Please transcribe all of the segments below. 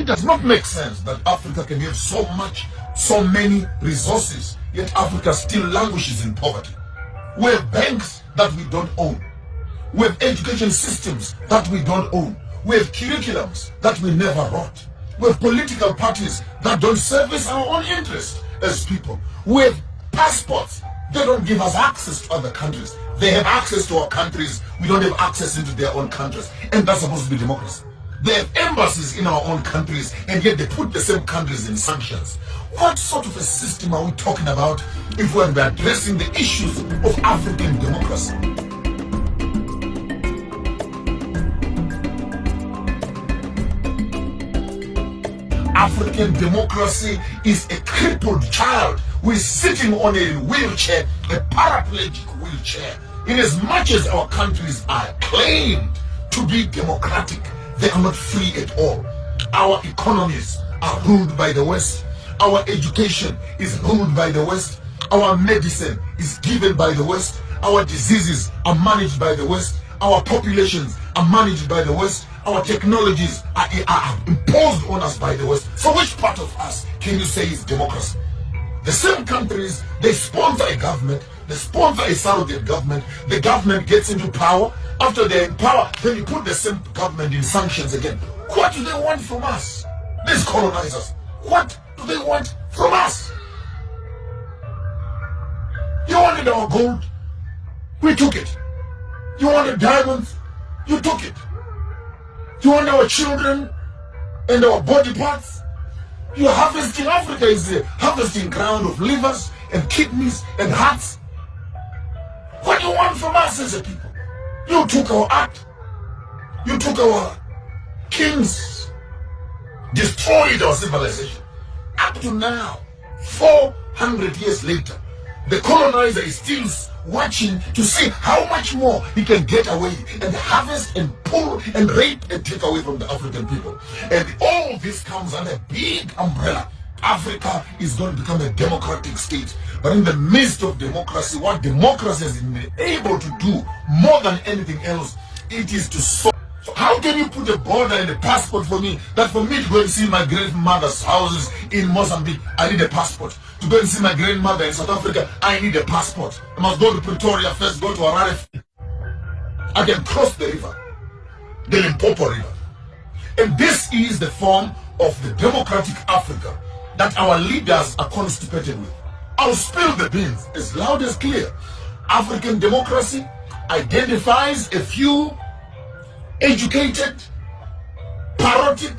It does not make sense that Africa can have so many resources, yet Africa still languishes in poverty. We have banks that we don't own. We have education systems that we don't own. We have curriculums that we never wrote. We have political parties that don't service our own interests as people. We have passports. They don't give us access to other countries. They have access to our countries. We don't have access into their own countries. And that's supposed to be democracy. They have embassies in our own countries, and yet they put the same countries in sanctions. What sort of a system are we talking about if we're addressing the issues of African democracy? African democracy is a crippled child who is sitting on a wheelchair, a paraplegic wheelchair. In as much as our countries are claimed to be democratic, they are not free at all. Our economies are ruled by the West. Our education is ruled by the West. Our medicine is given by the West. Our diseases are managed by the West. Our populations are managed by the West. Our technologies are imposed on us by the West. So which part of us can you say is democracy? The same countries, they sponsor a government, they sponsor a surrogate government, the government gets into power. After they're in power, then you put the same government in sanctions again. What do they want from us? These colonizers, what do they want from us? You wanted our gold, we took it. You wanted diamonds, you took it. You want our children and our body parts? You're harvesting. Africa is the harvesting ground of livers and kidneys and hearts. What do you want from us as a people? You took our art. You took our kings. Destroyed our civilization. Up to now, 400 years later, the colonizer is still watching to see how much more he can get away and harvest and pull and rape and take away from the African people. And all this comes under a big umbrella. Africa is going to become a democratic state. But in the midst of democracy, what democracy has been able to do more than anything else, it is to solve. So how can you put a border and a passport for me, that for me to go and see my grandmother's houses in Mozambique, I need a passport. To go and see my grandmother in South Africa, I need a passport. I must go to Pretoria first, go to Harare. I can cross the river, the Limpopo River. And this is the form of the democratic Africa that our leaders are constipated with. I'll spill the beans as loud as clear. African democracy identifies a few educated, patriotic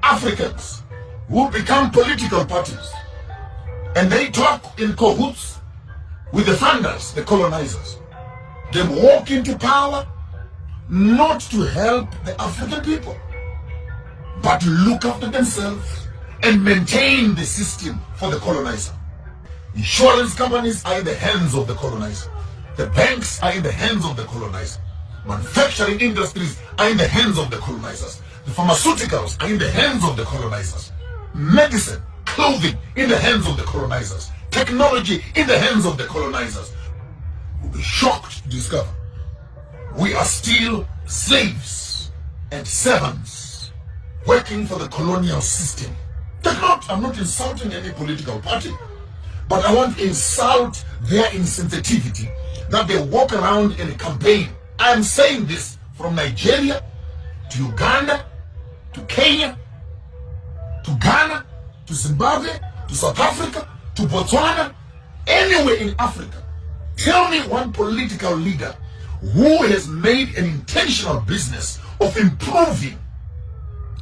Africans who become political parties. And they talk in cahoots with the funders, the colonizers. They walk into power not to help the African people, but to look after themselves and maintain the system for the colonizer. Insurance companies are in the hands of the colonizer. The banks are in the hands of the colonizer. Manufacturing industries are in the hands of the colonizers. The pharmaceuticals are in the hands of the colonizers. Medicine, clothing in the hands of the colonizers. Technology in the hands of the colonizers. You'll be shocked to discover we are still slaves and servants working for the colonial system. I'm not insulting any political party, but I want to insult their insensitivity that they walk around in a campaign. I am saying this from Nigeria to Uganda to Kenya to Ghana to Zimbabwe to South Africa to Botswana, anywhere in Africa. Tell me one political leader who has made an intentional business of improving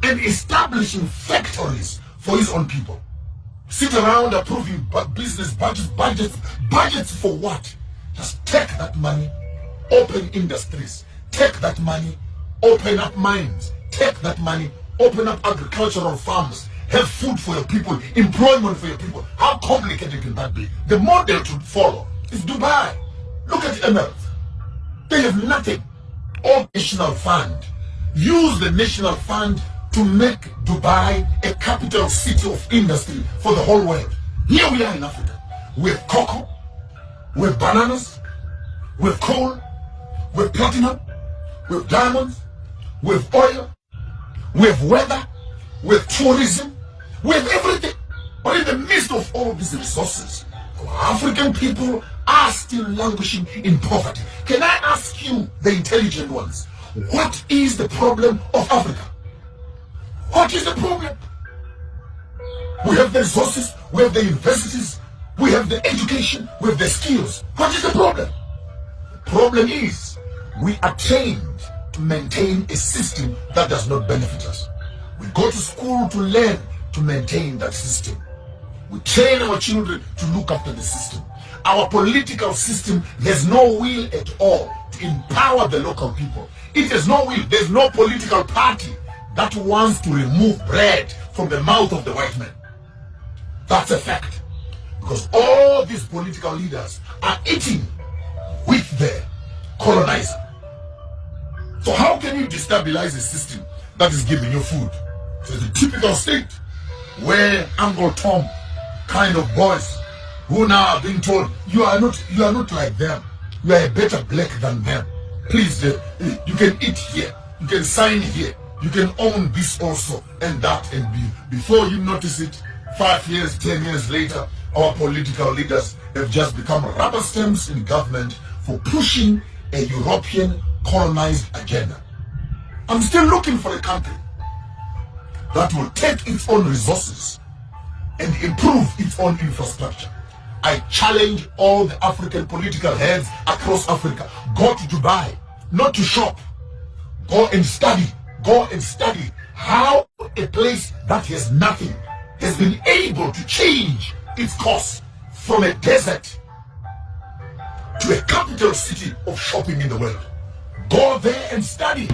and establishing factories for his own people. Sit around approving business budgets for what? Just take that money, open industries. Take that money, open up mines. Take that money, open up agricultural farms. Have food for your people, employment for your people. How complicated can that be? The model to follow is Dubai. Look at Emirates. They have nothing. All national fund. Use the national fund to make Dubai a capital city of industry for the whole world. Here we are in Africa. We have cocoa, we have bananas, we have coal, we have platinum, we have diamonds, we have oil, we have weather, we have tourism, we have everything. But in the midst of all these resources, our African people are still languishing in poverty. Can I ask you, the intelligent ones, what is the problem of Africa? What is the problem? We have the resources, we have the universities, we have the education, we have the skills. What is the problem? The problem is we are trained to maintain a system that does not benefit us. We go to school to learn to maintain that system. We train our children to look after the system. Our political system has no will at all to empower the local people. It has no will. There's no political party that wants to remove bread from the mouth of the white man. That's a fact. Because all these political leaders are eating with the colonizer. So how can you destabilize a system that is giving you food? So it's a typical state where Uncle Tom kind of boys who now are being told, you are not like them. You are a better black than them. Please, you can eat here. You can sign here. You can own this also and that and before you notice it, 5 years, 10 years later, our political leaders have just become rubber stamps in government for pushing a European colonized agenda. I'm still looking for a country that will take its own resources and improve its own infrastructure. I challenge all the African political heads across Africa. Go to Dubai, not to shop. Go and study. Go and study how a place that has nothing has been able to change its course from a desert to a capital city of shopping in the world. Go there and study.